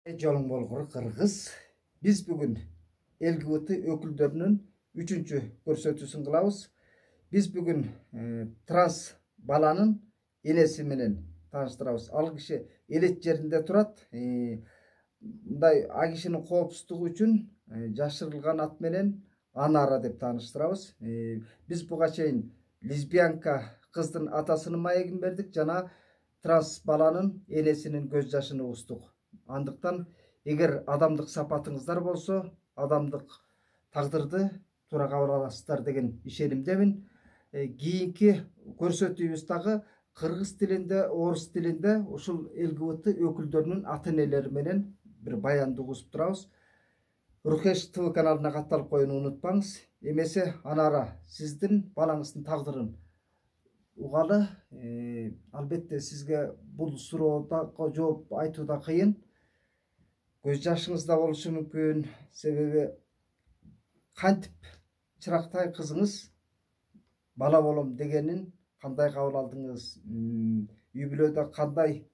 Жолуң болгур Кыргыз. Биз бүгүн ЛГБТ өкүлдөрүнүн 3-чү көрсөтүүсүн кылабыз. Биз бүгүн транс баланын энеси менен тааныштырабыз. Ал киши элет жеринде турат. Мындай а кишинин коопсуздугу үчүн жашырылган ат менен Анара деп тааныштырабыз. Биз буга чейин лесбиянка кыздын атасынын маегин бердик жана транс баланын энесинин көз жашын угуздук. Андыктан эгер адамдык сапатыңыздар болсо, адамдык тагдырды туура кабыл аласыздар деген ишенимдемин. Кийинки көрсөтүүбүз дагы кыргыз тилинде, орус тилинде ушул ЛГБТ өкүлдөрүнүн ата энелери менен бир баянды угузуп турабыз. Рухеш ТВ каналына катталып коюуну унутпаңыз. Эмесе Анара сиздин балаңыздын тагдырын угалы. Албетте сизге бул суроого жооп айтуу да кыйын. Көз жашыңыз да болушу мүмкүн. Себеби кантип чырактай кызыңыз бала болом дегенин кандай кабыл алдыңыз? Үй бүлөдө кандай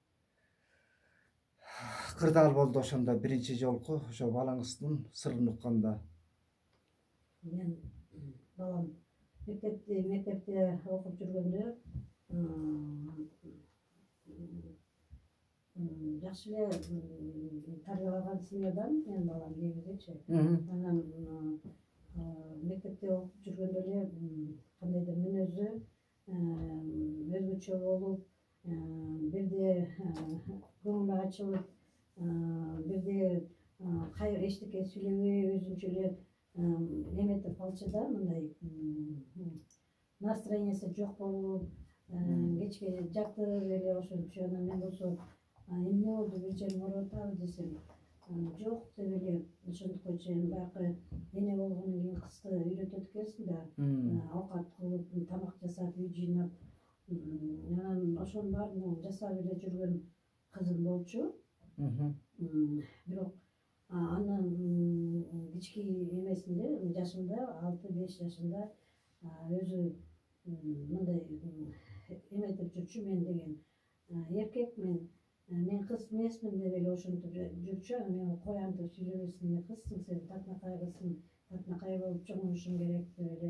кырдаал болду ошондо биринчи жолку ошо балаңыздын сырын укканда? Мен балам мектепте окуп жүргөндө жакшы эле тарбияланган семьядан менин балам негизичи. Анан мектепте окуп жүргөндө эле кандайдыр мүнөзү өзгөчө болуп, бирде көңүлү ачылып, бирде эчтеке сүйлөбөй өзүнчө эле эметип калчу да, мындай настроениясы жок болуп, кечке жатып эле ошончо. Анан мен болсо эмне болду, бир жериң ооруп атабы десем, жок деп эле ошондук чейин баягы эне болгондон кийин кызды үйрөтөт экенсиң да, оокат кылып, тамак жасап, үй жыйнап, анан ошонун баарын жасап эле жүргөн кызым болчу. Бирок андан кички эмесинде, жашында, 6-5 жашында өзү мындай эметип жүрчү, мен деген эркекмин, мен кыз эмесмин деп эле ошентип жүрчү. Мен коянтып сүйлөбөйсүң, кызсың, сен татынакай кызсың, татынакай болуп чоңоюшуң керек деп эле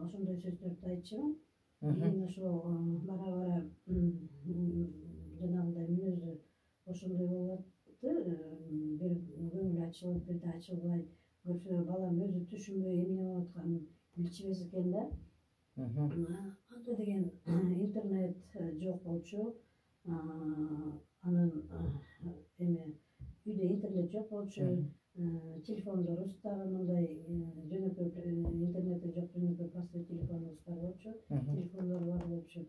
ошондой сөздөрдү айтчумун. Кийин ошо бара жанагындай мүнөзү ошондой болуп атты. Бир көңүлү ачылып, бирде ачылбай көрсө, балам өзү түшүнбөй эмне болуп атканын билчүбүз экен да. Анда деген интернет жок болчу. Анан үйдө интернет жок болчу. Телефондорубуз дагы мындай жөнөкөй, интернети жок, жөнөкөй простой телефонубуздар болчу. Телефондор бар болчу.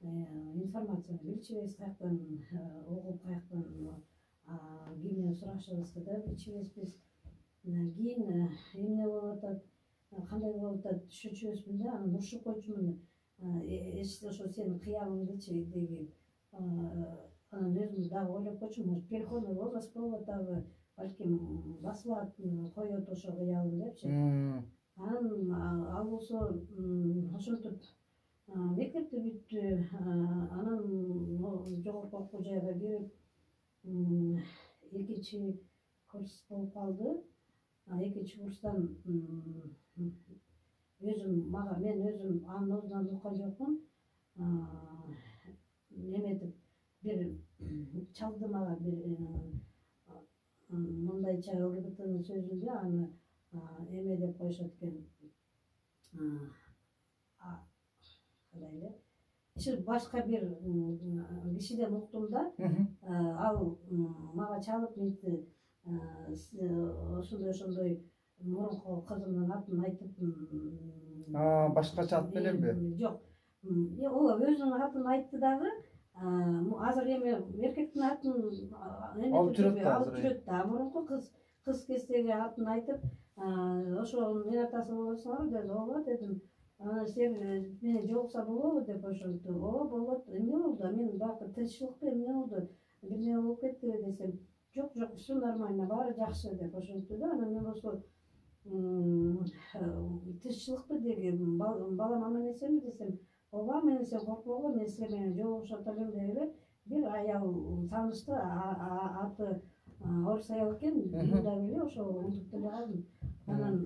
Информацияны билчүбүз, каяктан угуп, каяктан кимден сурашыбызды да билчүбүз. Кийин эмне болуп атат, кандай болуп атат түшүнчүбүзмүн да, анан урушуп койчумун. Ошо сенин кыялыңдычы деги. Анан өзүм дагы ойлоп койчумун, может, переходной возраст болуп атабы, балким басылат, коет ошо кыялын депчи. Анан ал болсо ошентип мектепти бүттү. Анан жогорку окуу жайга кирип, 2-чи курс болуп калды. 2-чи курстан мен өзүм анын оозунан уккан жокмун. Эметип бир чалды мага, бир мындайча ЛГБТнын сөзүндө аны эме деп коюшат экен. Кандай эле? Башка бир кишиден уктум да, ал мага чалып мынтип ошондой мурунку кызымдын атын айтып. Башкача ат мененби? Жок. Ооба, өзүнүн атын айтты дагы. Азыр эми эркектин атын алып жүрөт да. Мурунку кыз кездеги атын айтып, ошо мен атасы болосуңарбы деди. Ооба дедим. Анан сен менен жолукса болобу деп ошентти. Ооба болот. Эмне болду? Мен баягы тынччылыкты эмне болду? Бирдеме болуп кеттиби десем, жок, все нормально, баары жакшы деп ошентти да. Анан мен болсо тынччылыкпы деги, балам аман эсенби десем, ооба аман эсен, коркпогула, мен силер менен жолугушуп атам деп эле бир аял таанышты. Аты орус аял экен, мында беле ошо унутуп деле калдым. Анан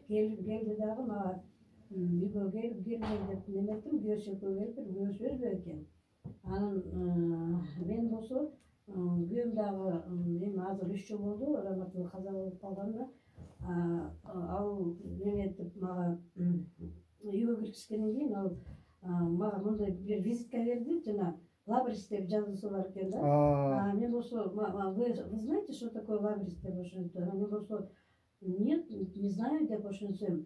келди дагы мага үйгө келип киргей деп неметтим, күйөөсөккө келип күйөөсү бербей экен. Анан мен болсо күйөөм дагы эми азыр 3 жыл болду, раматылык каза болуп калганына. Ал неметип мага үйгө киргизгенден кийин ал мага мындай бир визитка берди, жана лабрис деп жазуусу бар экен да. Мен болсо, вы знаете, что такое лабрис деп ошентип, мен болсо нет, не знаю деп ошентсем,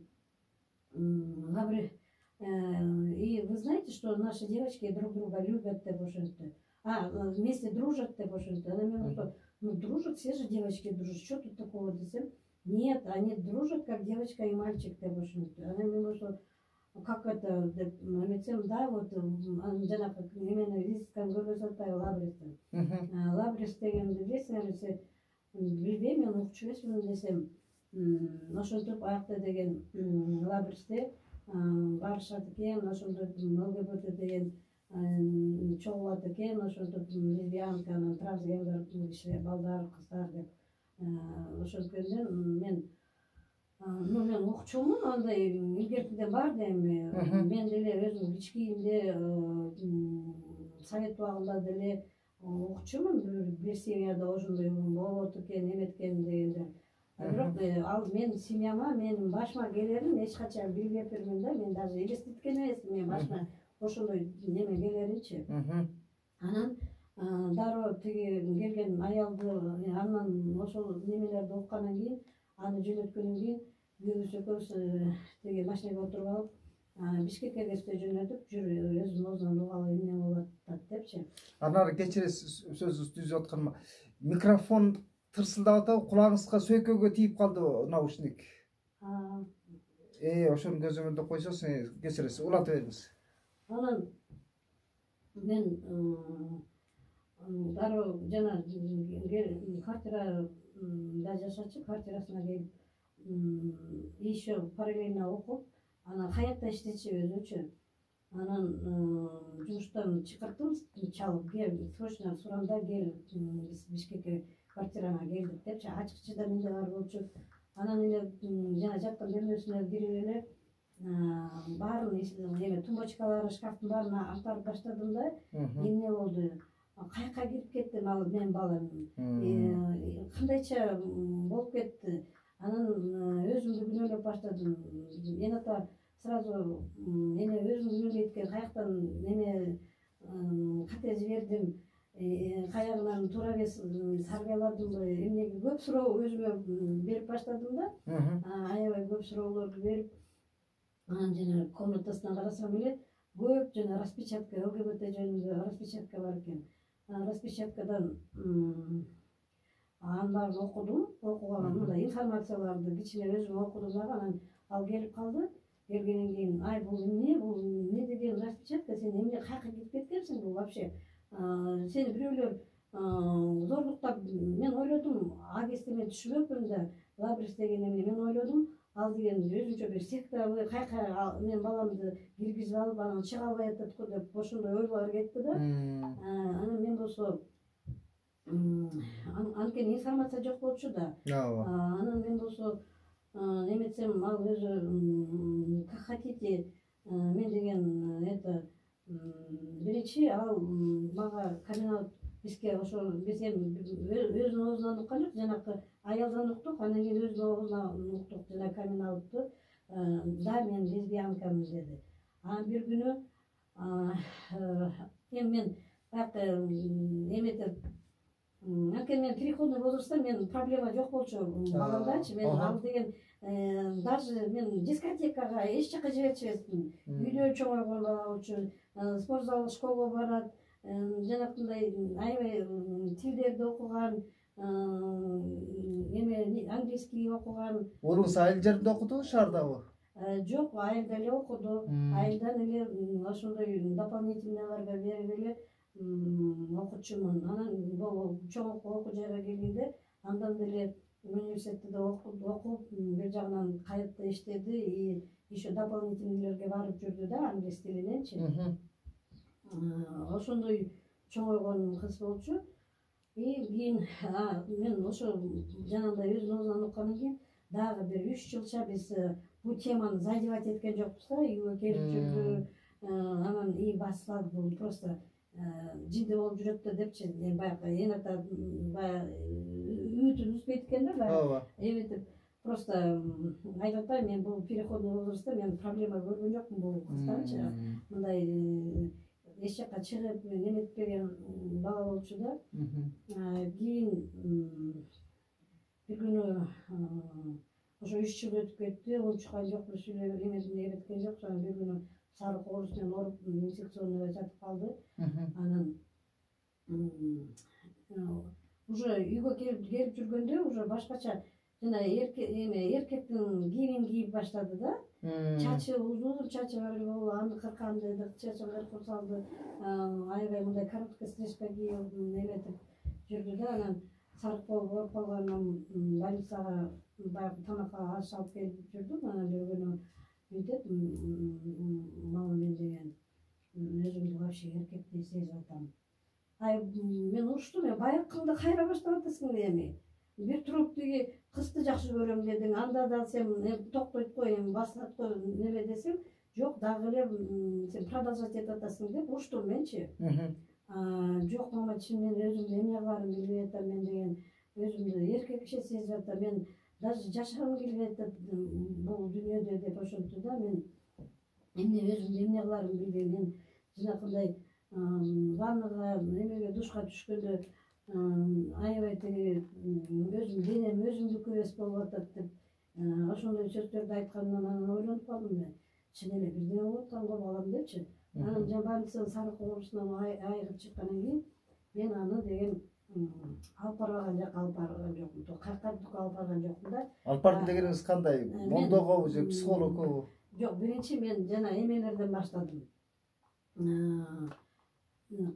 лабрис, и вы знаете, что наши девочки друг друга любят деп ошентти. Вместе дружат деп ошентти. Анан мен болсо, ну дружат, все же девочки дружат, что тут такого десем, нет, они дружат как девочка и мальчик деп ошентти. Анан мен болсо, как это деп эметсем, да, вот жанагы эмени визитканы көргөзүп атпайбы, лабристи. Лабрис дегенди билесиңерби, сен билбейм, мен укчу эмесмин десем, ошентип аякта деген лабристе барышат экен, ошондо ЛГБТ деген чогулат экен, ошентип лесбиянка, анан трансгендер киши, балдар, кыздар деп ошенткөндөн мен мен укчумун, андай илгертиден бар да эми. Мен деле өзүм кичкийимде совет убагында деле укчумун, бир семьяда ошондой болот экен, эметкен дегенде. Бирок ал менин семьяма, менин башыма келерин эч качан билбепирмин да, мен даже элестеткен эмесмин менин башыма ошондой неме келеринчи. Анан дароо тиги келген аялды, андан ошол немелерди уккандан кийин, аны жөнөткөндөн кийин күйөөбүз экөөбүз тиги машинеге отуруп алып, Бишкекке кесте жөнөтүп, жүр өзүнүн оозунан угалы эмне болуп атат депчи. Анан ары кечиресиз, сөзүңүздү түзүп атканыма. Микрофон тырсылдап атабы, кулагыңызга сөйкөгө тийип калды наушник. Ошону көзөмөлдөп койсоңуз, кечиресиз, улантып бериңиз. Анан мен дароо жана квартирада жашачу, квартирасына келип еще параллельно окуп, анан каякта иштечи өзүчү. Анан жумуштан чакырттым, чалып кел, срочно суранда кел, Бишкекке квартираңа келдик депчи, ачыкчыда менде бар болчу. Анан эле жана жаткан бөлмөсүнө кирип эле баарын эме тумбочкалары, шкафтын баарын актарып баштадым да, эмне болду? Каяка кирип кеттим ал менин балам? Кандайча болуп кетти? Анан өзүмдү күнөөлөп баштадым. Эната сразу эне өзүм күнөөлөйт экен, каяктан эме кате жибердим, каягынан туура эмес саргайладымбы, эмнеге көп суроо өзүмө берип баштадым да. Аябай көп суроолорду берип, анан жана комнатасынан карасам эле көп жана распечатка, ЛГБТ жөнүндө распечатка бар экен. Распечаткадан анын баарын окудум, мындай информацияларды кичине өзүм окудум дагы. Анан ал келип калды. Келгенден кийин, ай бул эмне деген распечатка, сен эмне каяка кирип кеткенсиң бул вообще? Сени бирөөлөр зорлуктап, мен ойлодум, агесте мен түшүнбөпмүн да, лабрис деген эмне, мен ойлодум, ал деген өзүнчө бир секта, каяка мен баламды киргизип алып, анан чыга албай атат го деп ошондой ойлор кетти да. Анан мен болсо анткени информация жок болчу да. Анан мен болсо эметсем, ал өзү как хотите, мен деген это биринчи ал мага камин-аут бизге ошо биз эми өзүнүн оозунан уккан жок, жанакы аялдан уктук, анан кийин өзүнүн оозунан уктук жана камин-аутты. Да, мен лесбиянкамын деди. Анан бир күнү эми мен баягы эметип, анткени мен переходный возрастта, мен проблема жок болчу баламдачы. Мен ал деген даже мен дискотекага эч жака жиберчү эмесмин. Үйдө чоңойгон бала болчу, спортзал, школго барат, жанакындай аябай тилдерди окуган, эме английский окуган. Уулуңуз айыл жеринде окуду, шаардабы? Жок, айылда эле окуду. Айылдан эле ошондой дополнительныйларга берип эле окучумун. Анан чоң окуу жайга келгенде, андан деле университетте окуп, бир жагынан кайытта иштеди и еще дополнительныйлерге барып жүрдү да, англис тилиненчи. Ошондой чоңойгон кыз болчу. Кийин мен ошо жанагындай өзүнүн оозунан уккандан кийин дагы бир 3 жылча биз бул теманы задевать эткен жокпуз да. Үйгө келип жүрдү, анан ии басылат, бул просто жинди болуп жүрөт да депчи, баягы эне ата баягы үмүтүн үзбөйт экен да, баягы эметип просто айтып атпайбы, мен бул переходный возрастта мен проблема көргөн жокмун бул кызданчы. Мындай эч жака чыгып неметпеген бала болчу да. Кийин бир күнү ошо 3 жыл өтүп кетти, унчуккан жокпуз, эметкен жокпуз. Анан бир күнү сары кооруз менен ооруп инфекционныйга жатып калды. Анан уже үйгө келип жүргөндө уже башкача жана эркектин кийимин кийип баштады да. Чачы узун чачы бар эле болду, аны кыркам деди, чачын кыркып салды. Аябай мындай короткий стрижка кийип эметип жүрдү да. Анан сарык болуп ооруп калганынан больницага баягы тамакка аш алып келип жүрдүм. Анан бир күнү мынтип, мама мен деген өзүмдү вообще эркектей сезип атам. Мен уруштум, байыркыңды кайра баштап атасың эми. Бир туруп тиги кызды жакшы көрөм дедиң, анда да сен токтойт го, эми басылат го неме десең, жок, дагы эле сен продолжать этип атасың деп уруштум менчи. Жок, мама, чын мен өзүмдү эмне кыларымды билбей атам, мен деген өзүмдү эркекче сезип атам, мен даже жашагым келбей атат бул дүйнөдө деп ошентти да. Мен өзүмдү эмне кыларымды билбей, мен жанакындай ваннага, немеге, душка түшкөндө аябай тиги өзүм денем өзүмдүкү эмес болуп атат деп ошондой сөздөрдү айтканынан анан ойлонуп калдым мен. Чын эле бирдеме болуп аткан го балам депчи. Анан жана больницанын сары коорусунан айыгып чыккандан кийин мен аны деген алып барбаган жакка алып барган жокмун. То кайткандыкка алып барган жокмун да. Алып бардым дегениңиз кандай? Мондогобу же психологгобу? Жок, биринчи мен жана эмелерден баштадым.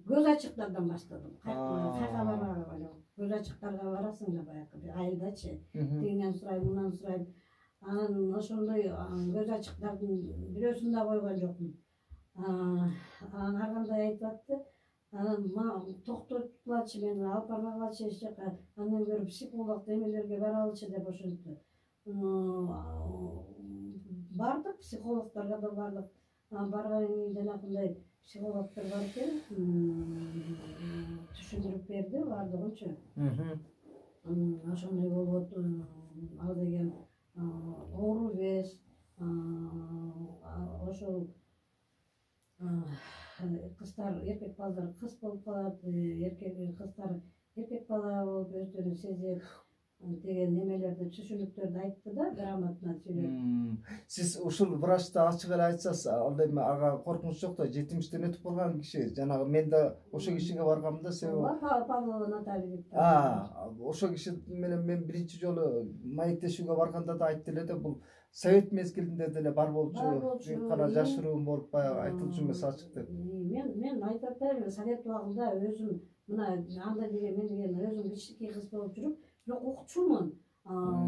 Көз ачыктардан баштадым. Кайка барбаган жок. Көз ачыктарга барасың да баягы бир айылдачы. Тигинен сурайм, мунан сурайм. Анан ошондой көз ачыктардын бирөөсүн да койгон жокмун. Анан ар кандай айтып атты. Анан токтоткулачы, мени алып барбагылачы эч жака. Андан көрүп психолог эмелерге баралычы деп ошентти. Бардык, психологдорго да бардык. Баргандан кийин жанагындай психологдор бар экен, түшүндүрүп берди бардыгынчы. Ошондой болот, ал деген оору эмес. Ошол кыздар, эркек балдар кыз болуп калат, кыздар эркек бала болуп өздөрүн сезет деген немелерди, түшүнүктөрдү айтты да, грамотно сүйлөп. Сиз ушул врачта ачык эле айтсаңыз, ал эми ага коркунуч жок да, 70-тен өтүп калган киши. Жанагы мен да ошо кишиге баргам да, себеби Павлова Наталья деп. Ошо киши менен мен биринчи жолу маектешүүгө барганда да айтты эле да, бул совет мезгилинде деле бар болчу, кана жашыруун болуп баягы айтылчу эмес ачык деп. Мен айтып атпаймынбы, совет убагында өзүм мына анда деген мен деген өзүм кичинекей кыз болуп жүрүп, бирок укчумун.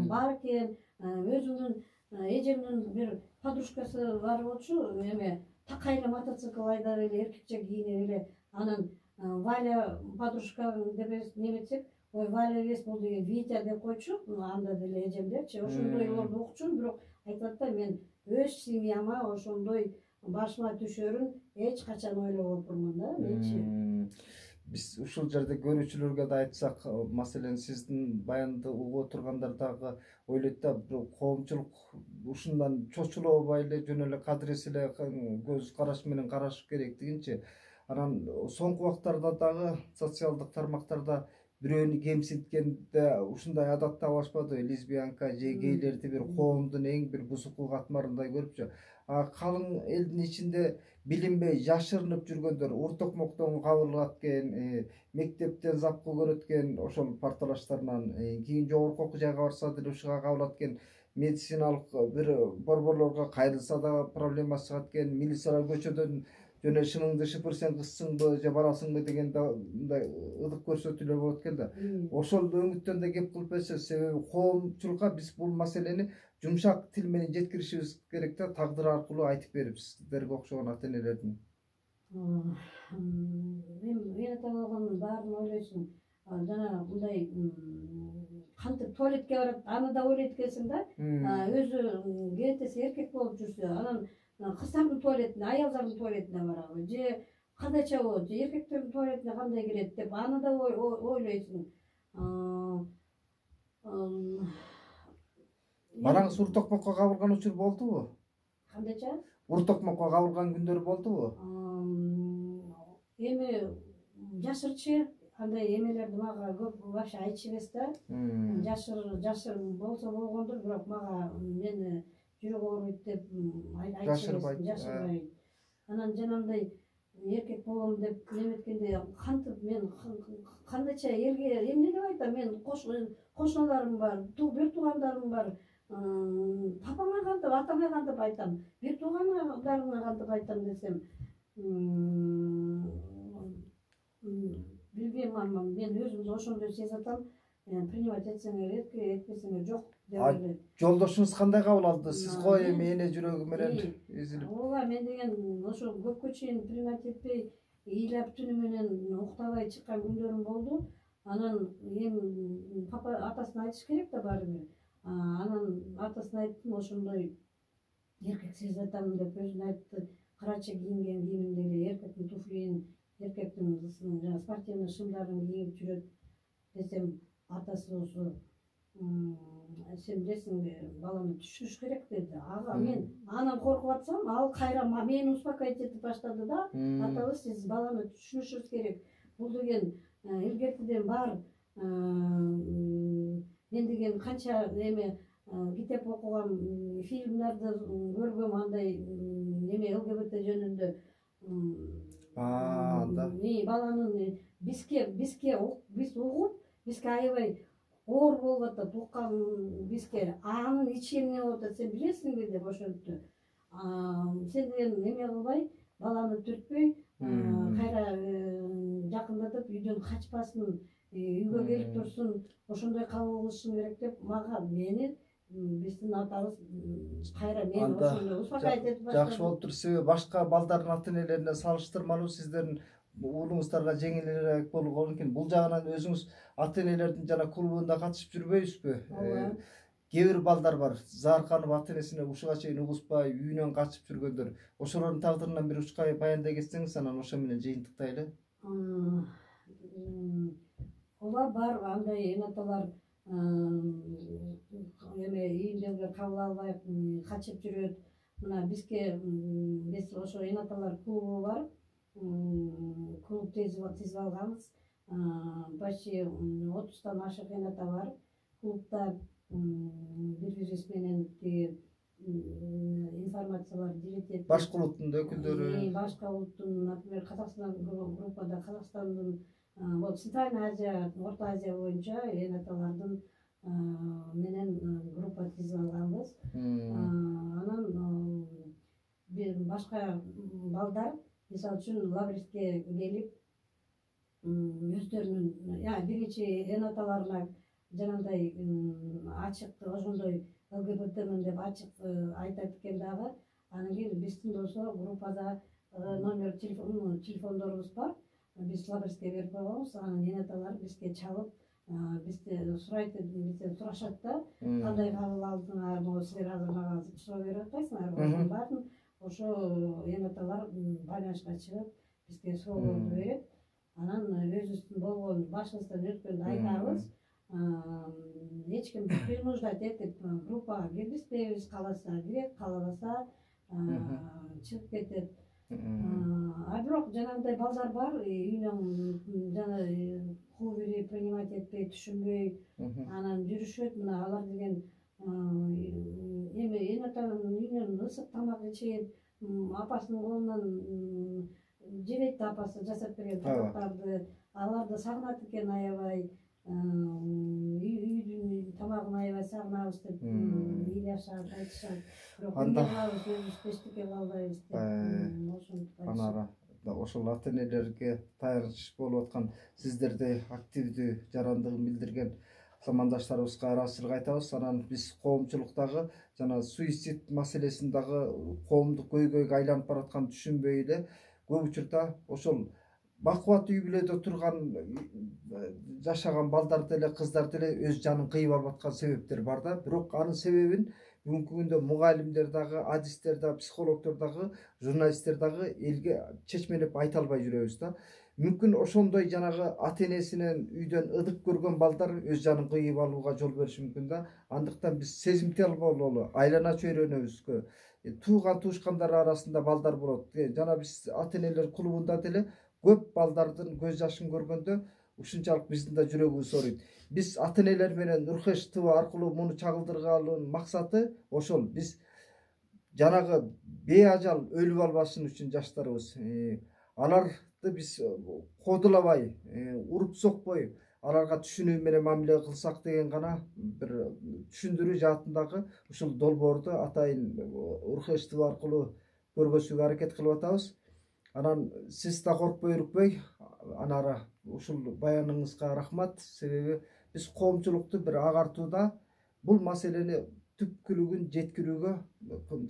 Бар экен, өзүмдүн эжемдин бир подружкасы бар болчу, эме такай эле мотоцикл айдап эле, эркекче кийинип эле. Анан Валя подружка деп неметсек, ой, Валя эмес, бул деген Витя деп койчу, анда деле эжем депчи. Ошондойлорду укчумун, бирок айтып атпайм, мен өз семьяма ошондой башыма түшөрүн эч качан ойлобой турмун да, менчи. Биз ушул жерде көрүүчүлөргө да айтсак, маселен сиздин баянды угуп отургандар дагы ойлойт да, бир коомчулук ушундан чочулобой эле жөн эле кадырес эле көз караш менен карашыш керектигинчи. Анан соңку убактарда дагы социалдык тармактарда бирөөнү кемсинткенде ушундай адат табашпадыбы? Лесбиянка же гейлерди бир коомдун эң бир бузуку катмарындай көрүпчү. Калың элдин ичинде билинбей жашырынып жүргөндөр, урток-моктон кабыл экен, мектептен запкы көрөт экен, ошол парталаштарынан кийин жогорку окуу жайга барса деле ушуга кабыл экен, медициналык бир борборлорго кайрылса да проблема чыгат экен, милициялар көчөдөн жөн шыныңды шыпырсаң кызсыңбы же баласыңбы дегенде мындай ыдык көрсөтүүлөр болот экен да. Ошол өңүттөн да кеп кылып берсе, себеби коомчулукка биз бул маселени жумшак тил менен жеткиришибиз керек да, тагдыр аркылуу айтып берип, сиздерге окшогон ата-энелердин. Эми ата болгондун баарын ойлойсуң. жана мындай кантип туалетке барат, аны да ойлойт экенсиң да. Өзү кээптеси эркек болуп жүрсө, анан кыздардын туалетине, аялдардын туалетине барабы, же кандайча болот, же эркектердин туалетине кандай кирет деп аны да ойлойсуң. Бараңыз ур токмокко кабылган учур болдубу? Кандайча? Ур токмокко кабылган күндөр болдубу? Эми жашырчы андай эмелерди мага көп вообще айтыш эмес да. Жашыр болсо болгондур, бирок мага мени жүрөк ооруйт деп жашырбайт. Анан жанагындай эркек болом деп неметкенде кантип мен кандайча элге эмне деп айтам, мен кошуналарым бар, бир туугандарым бар, папаңа кантип, атаңа кантип айтам, бир туугандарыңа кантип айтам десем, билбейм, мен өзүмдү ошондой сезип атам. Принимать этсеңер этпесеңер жок деп эле. Жолдошуңуз кандай кабыл алды? Сиз кой эми эне жүрөгү менен үзүлүп. Ооба, мен деген ошо көпкө чейин принимать этпей, ыйлап түнү менен уктабай чыккан күндөрүм болду. Анан эми папа атасына айтыш керек да баары бир. Анан атасына айттым, ошондой эркек сезип атам деп өзүнө айтты. Карача кийинген кийиминде эле эркектин туфлин, эркектин спортивный шымдарын кийип жүрөт десем, атасы болсо сен билесиңби, баланы түшүрүш керек деди. Ага, мен анан коркуп атсам, ал кайра мени успокоить этип баштады да. Атабыз, сиз баланы түшүнүшүңүз керек. Бул деген илгертиден бар. Мен деген канча эме китеп окугам, фильмдерди көргөм, андай эме ЛГБТ жөнүндө. Баланын биз угуп, бизге аябай оор болуп атат, уккан бизге. Анын ичи эмне болуп атат, сен билесиңби деп ошентти. Сен деген эме кылбай, баланы түртпөй, кайра жакындатып үйдөн качпасын, үйгө келип турсун, ошондой кабыл кылышың керек деп мага мени биздин атабыз кайра мени ошондой успокаивать этип баштады. Жакшы болуптур, себеби башка балдардын ата энелерине салыштырмалуу сиздердин уулуңуздарга жеңилирээк болгон экен. Бул жагынан өзүңүз ата энелердин жана клубунда катышып жүрбөйсүзбү? Кээ бир балдар бар, заарканып ата энесине ушуга чейин угушпай, үйүнөн качып жүргөндөр. Ошолордун тагдырынан бир учкай баяндай кетсеңиз, анан ошо менен жыйынтыктайлы. Ооба, бар андай энаталар эме үйүндөгүлөр кабыл албай качып жүрөт. Мына биз ошо энаталар клубу бар. Клуб тизип алганбыз. Почти 30тан ашык эната бар. Клубда бири-бирибиз менен информациялар илетет. Башка улуттун өкүлдөрү. Башка улуттун, например, Казакстан группада Казакстандын, Центральный Азия, Орто Азия боюнча энаталардын менен группа тизип алганбыз. Анан башка балдар, мисалы үчүн, лагерьге келип, өздөрүнүн биринчи энаталарына жанагындай ачык, ошондой ЛГБТмин деп ачык айтат экен дагы. Анан кийин биздин болсо группада номер телефондорубуз бар. Биз лагерьге берип койгонбуз. Анан энаталар бизге чалып, бизди сурайт, бизден сурашат да, кандай кабыл алдыңар, могу силер азыр мага суроо берип атпайсыңарбы? Ошонун баарын ошо энаталар байланышка чыгып, бизге суроолорду берет. Анан өзүбүздүн болгон, башыбыздан өткөндү айтабыз. Эч ким принуждать этип группага киргизбейбиз, кааласа кирет, каалабаса чыгып кетет. Бирок жанагындай балдар бар, үйүнөн жана кубири принимать этпей, түшүнбөй анан жүрүшөт. Мына алар деген эми энатанын үйүнөн ысык тамак ичет, апасынын колунан жебейт да, апасы жасап берген тамактарды. Аларды сагынат экен аябай. Үйдүн тамагын аябай сагынабыз деп ыйлашат, айтышат. Бирок эмне кылабыз, өзүбүз эчтеке кыла албайбыз деп ошентип айтышат. Анара ошол ата энелерге таяныч болуп аткан сиздерде активдүү жарандыгын билдирген замандаштарыбызга ыраазычылык айтабыз. Анан биз коомчулуктагы жана суицид маселесин дагы коомдук көйгөйгө айланып баратканын түшүнбөй эле көп учурда ошол бакубат үй бүлөдө турган жашаган балдар деле кыздар деле өз жанын кыйып алып аткан себептер бар да. Бирок анын себебин бүгүнкү күндө мугалимдер дагы, адистер дагы, психологдор дагы, журналисттер дагы элге чечмелеп айта албай жүрөбүз да. Мүмкүн ошондой жанагы ата энесинен үйдөн ыдык көргөн балдар өз жанын кыйып алууга жол бериши мүмкүн да. Андыктан биз сезимтал бололу, айлана чөйрөнөбүзгө, тууган туушкандар арасында балдар болот. Жана биз ата энелер клубунда деле көп балдардын көз жашын көргөндө ушунчалык биздин да жүрөгүбүз ооруйт. Биз ата энелер менен Нурхеш ТВ аркылуу муну чагылдырганын максаты ошол. Биз жанагы беажал өлүп албасын үчүн жаштарыбыз, аларды биз кодулабай, уруп сокпой, аларга түшүнүү менен мамиле кылсак деген гана бир түшүндүрүү жаатындагы ушул долбоорду атайын Нурхеш ТВ аркылуу көргөзүүгө аракет кылып атабыз. Анан сиз да коркпой үрүкпөй, анара ушул баяныңызга рахмат. Себеби биз коомчулукту бир агартууда бул маселени түпкүлүгүн жеткирүүгө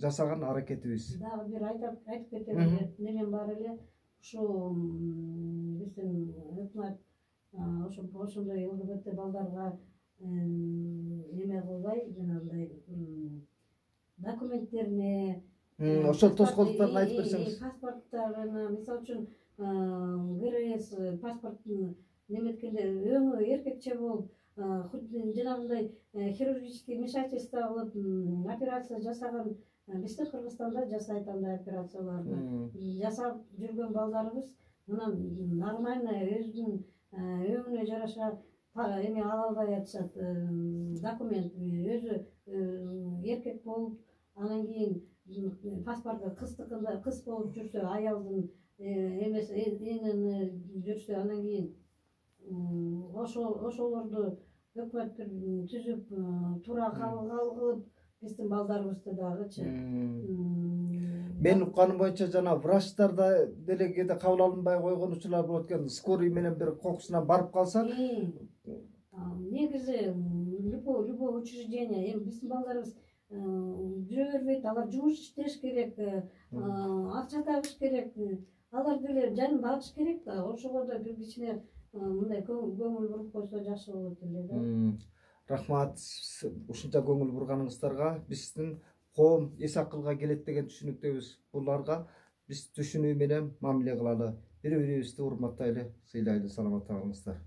жасаган аракетибиз. Дагы бир айтып кетем немем бар эле. Ушу биздин өкмөт ошондой ЛГБТ балдарга неме кылбай, жанагындай документтерине, ошол тоскоолдуктарын айтып берсеңиз. Паспорттарына, мисалы үчүн ГРС паспорттун неметкенде өңү эркекче болуп, жанагындай хирургический вмешательство кылып операция жасаган, биздин Кыргызстанда жасайт андай операцияларды. Жасап жүргөн балдарыбыз мына нормально өзүнүн өңүнө жараша эме ала албай атышат, документ. Өзү эркек болуп, анан кийин паспортту кыз болуп жүрсө, аялдын эмес энини жүрсө, анан кийин ошолорду өкмөт түзүп, туура кабыл кылып, биздин балдарыбызды дагычы. Мен укканым боюнча жана врачтарда деле кээде кабыл алынбай койгон учурлар болот экен. Скорый менен бир кокусунан барып калса, негизи любой учреждение, эми биздин балдарыбыз жүрө бербейт, алар жумуш иштеш керек, акча табыш керек, алар деле жанын багыш керек да. Ошого да бир кичине мындай көңүл буруп койсо жакшы болот эле да. Рахмат ушунча көңүл бурганыңыздарга. Биздин коом эс акылга келет деген түшүнүктөбүз. Буларга биз түшүнүү менен мамиле кылалы, бири бирибизди урматтайлы, сыйлайлы. Саламатта калыңыздар.